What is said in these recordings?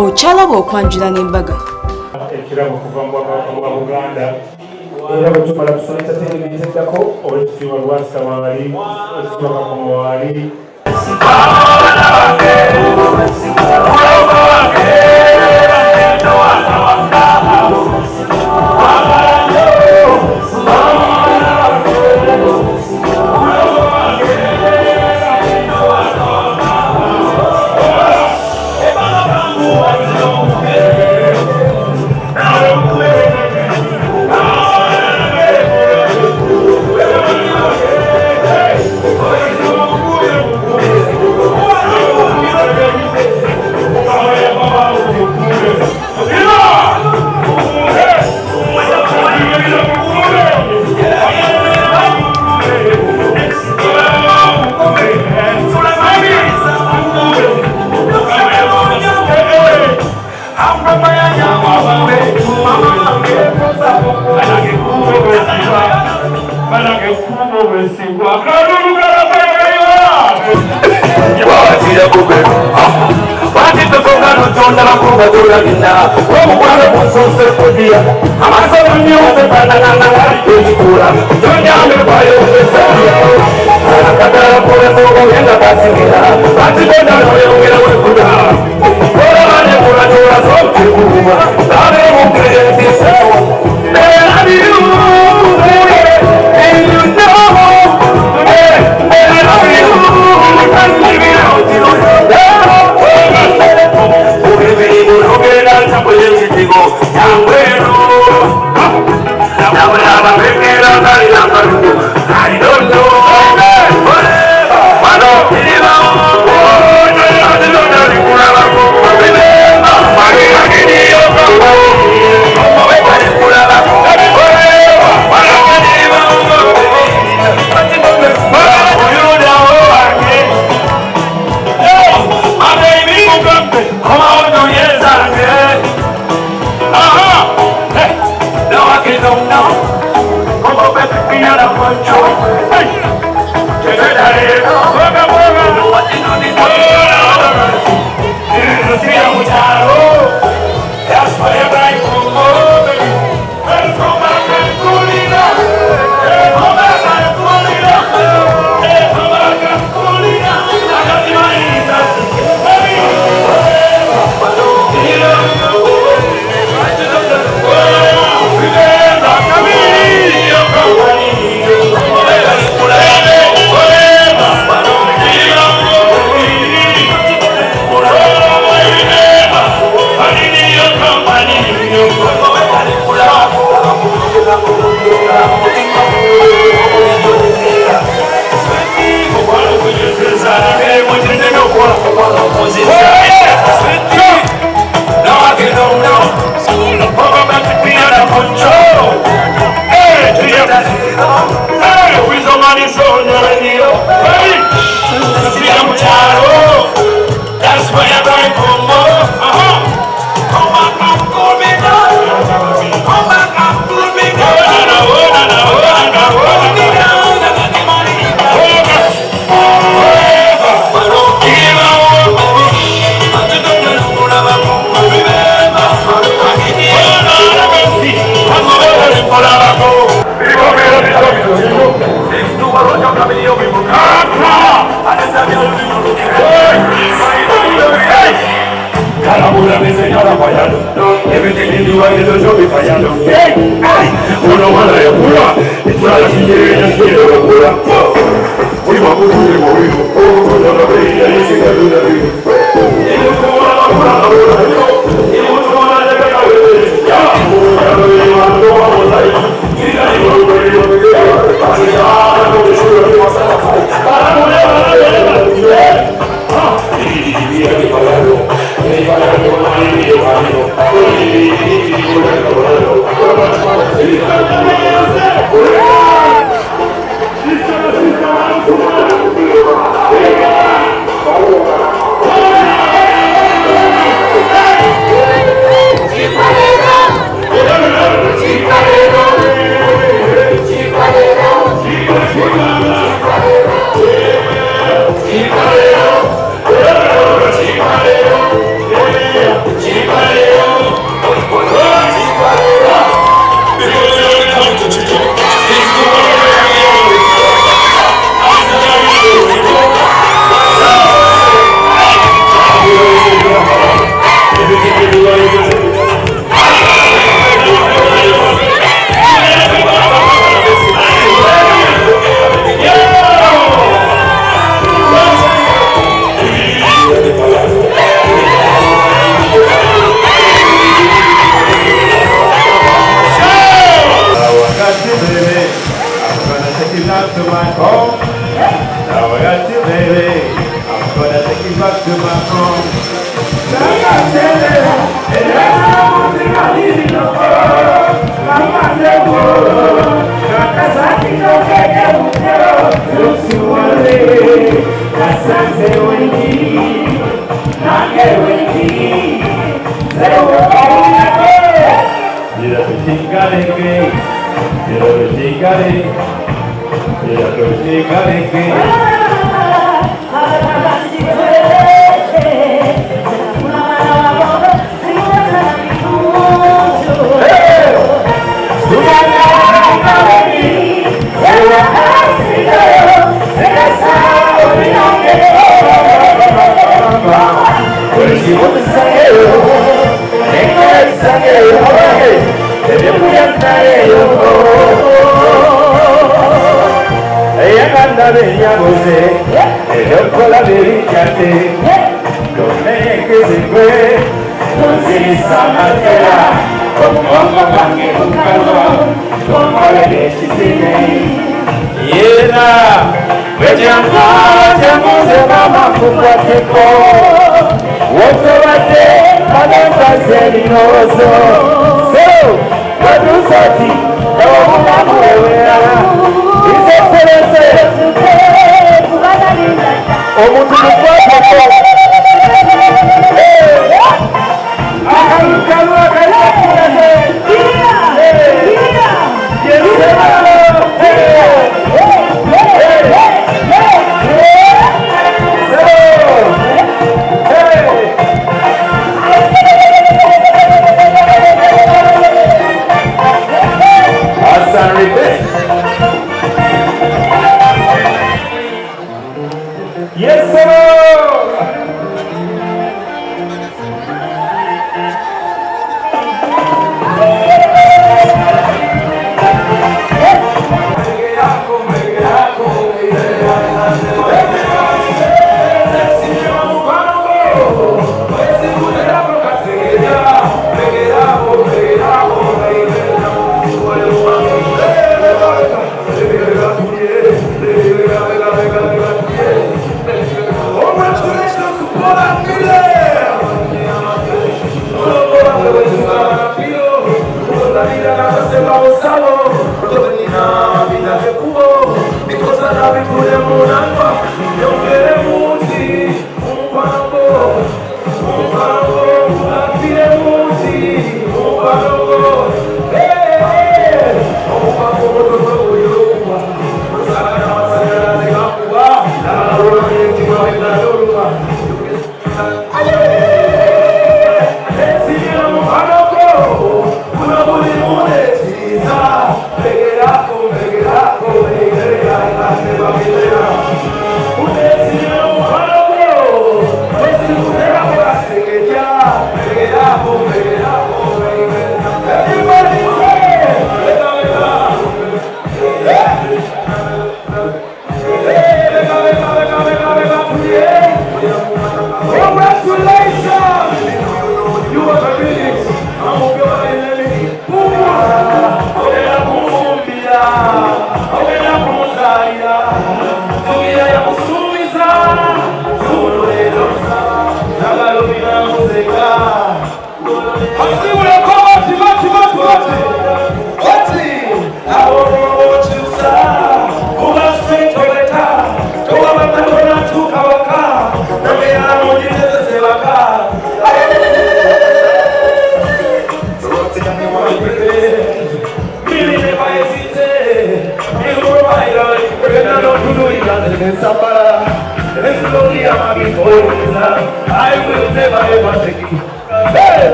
okyalaba okwanjula n'embaga ekirabo kuva mu bwakabaka bwa Buganda era bwe tumala tusoma ekyategeeza eddako Oweekitiibwa Lwasa Wali ekitiibwa Kakoma Wali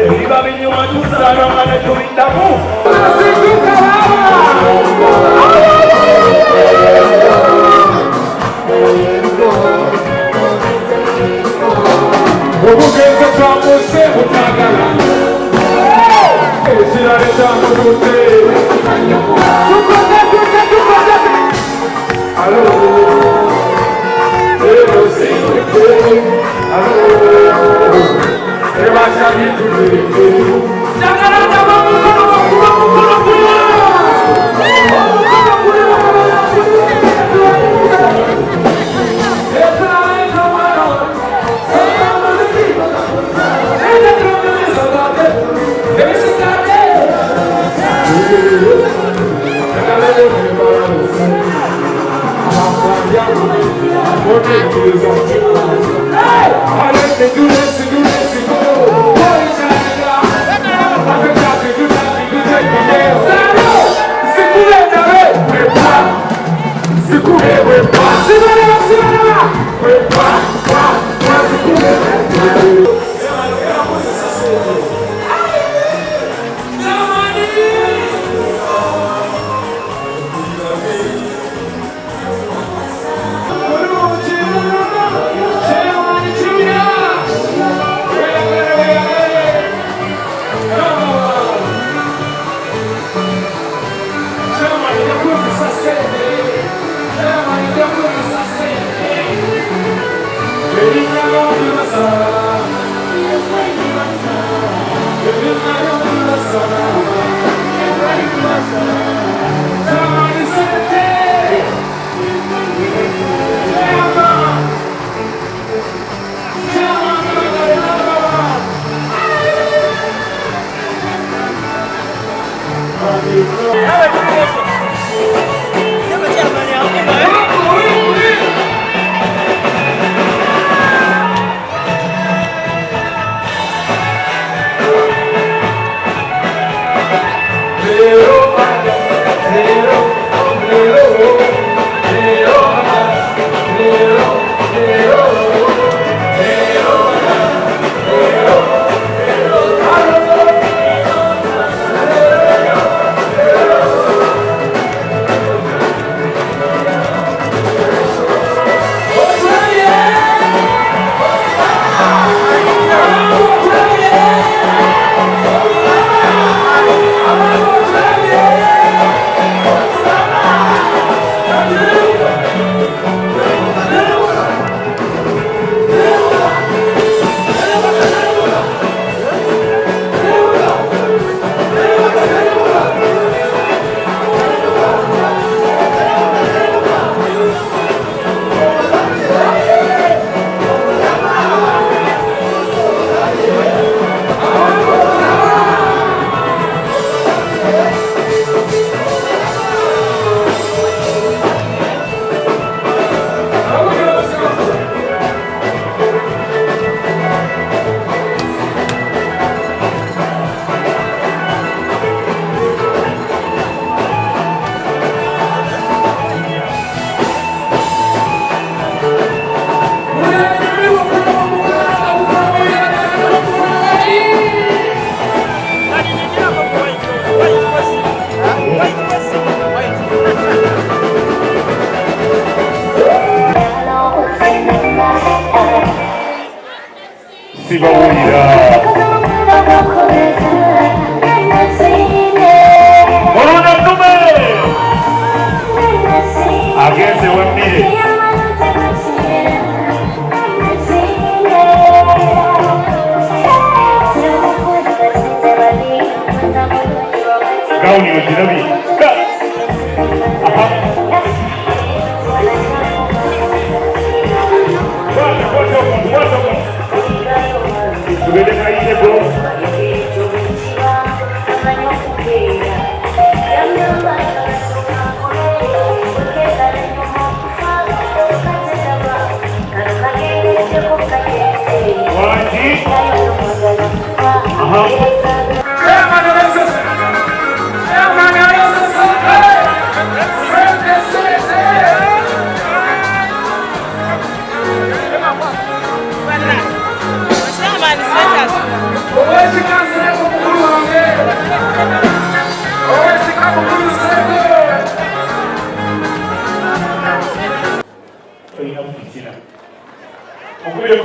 Viva Viñuma, Susana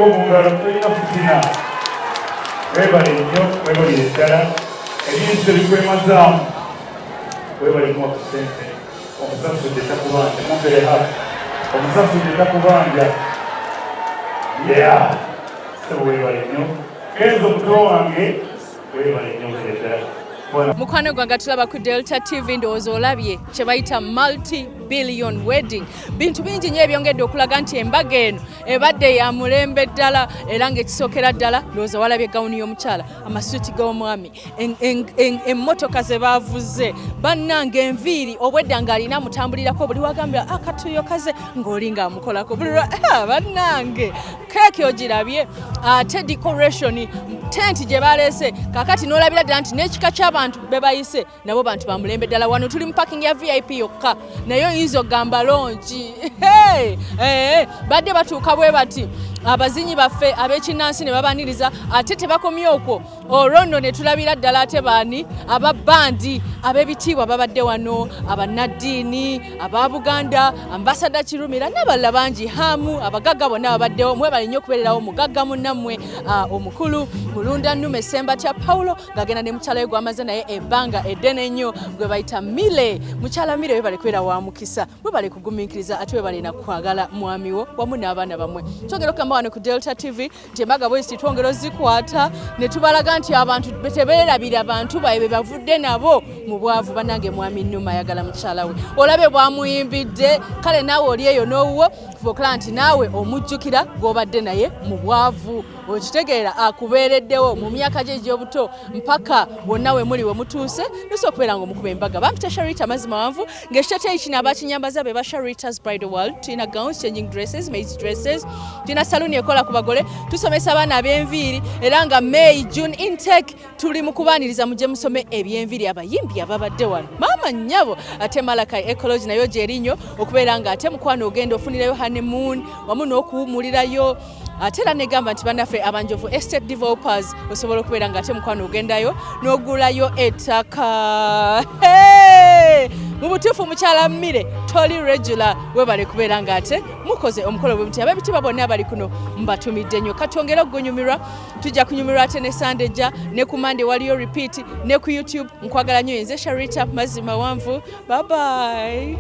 ko mu ngalo tulina fitina webale nnyo webalire ddala ebintu ebikwemazaamu webale muwa ku ssente omusasudde takubanja muvere haki omusasudde takubanja sebo webale nnyo genza omuto wange webale nnyo webale ddala mukwano gwange tulaba ku Delta TV ndowooza olabye kye bayita multi-billion wedding bintu bingi nnyo ebyongedde okulaga nti embaga eno ebadde ya mulembe ddala era ng'ekisookera ddala ndowooza walabye gawuni y'omukyala amasuuti g'omwami emmotoka ze baavuze bannange enviiri obwedda ng'alina amutambulirako buli wagambira akatuyo kaze ng'oli ng'amukolako bululwa bannange keeki ogirabye ate decoration tent gye baleese kakati n'olabira ddala nti n'ekika ky'abantu be bayise nabo bantu bamulembe ddala wano tuli mu parking ya VIP yokka naye oyinza ogamba longi badde batuuka bwe bati abazinyi baffe ab'ekinnansi ne babaniriza ate tebakomye okwo olwo nno ne tulabira ddala ate baani ababandi ab'ebitiibwa babadde wano abannaddiini aba Buganda ambasada Kirumira n'abalala bangi hamu abagagga bonna babaddewo mwebale nnyo okubeererawo mugagga munnammwe omukulu mulunda nnume Sembatya Paulo ng'agenda ne mukyala we gw'amaze naye ebbanga eddene ennyo gwe bayita Mile mukyala Mile webale kubeera wa mukisa webale kugumiikiriza ate webale nakwagala mwami wo wamu n'abaana bammwe twongera okugamba wano ku Delta TV nti embaga bwezi twongera ozikwata ne tubalaga nti abantu tebeerabira abantu baye be bavudde nabo mu bwavu bannange mwami Nnuma ayagala mukyala we olabe bwamuyimbidde kale naawe oli eyo n'owuwo fuba nti naawe omujjukira gw'obadde naye mu bwavu okitegeera akubeereddewo mu myaka gye egy'obuto mpaka bonna we muli we mutuuse lusa okubeera ng'omukuba embaga bampita Sharita mazima wanvu ng'ekiteeteeyi kino abakinyambaza be ba Sharita's Bridal World tulina gowns, changing dresses, maize dresses tulina saluni ekola ku bagole tusomesa abaana ab'enviiri era nga May, June intake tuli mu kubaaniriza mujje musome eby'enviiri abayimbi ababadde wano maama nnyabo ate Malakai Ecology nayo gy'erinnyo okubeera nga ate mukwano ogenda ofunirayo honeymoon wamu n'okuwumulirayo ate era negamba nti bannaffe abanjovu estate developers osobola okubeera nga ate mukwano ogendayo n'ogulayo ettaka mu butuufu mukyala Mire toli regular webale kubeera nga ate mukoze omukolo bwe muti ab'ebitiibwa bonna abali kuno mbatumidde nnyo katwongera okugunyumirwa tujja kunyumirwa ate ne Sandejja ne ku Monday waliyo repeat ne ku YouTube nkwagala nnyo nze Sharita mazima wanvu bye bye.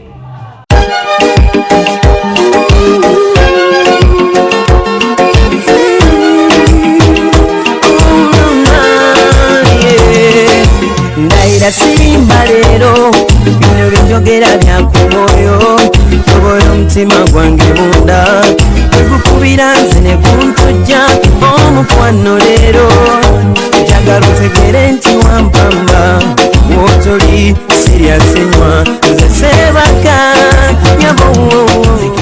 Ndaira sirimba leero bino byenjogera byakumwoyo tobola omutima gwange munda tegukubira nze ne kuntujja omukwano leero njagala otegere nti wampamba wotoli siryasenywa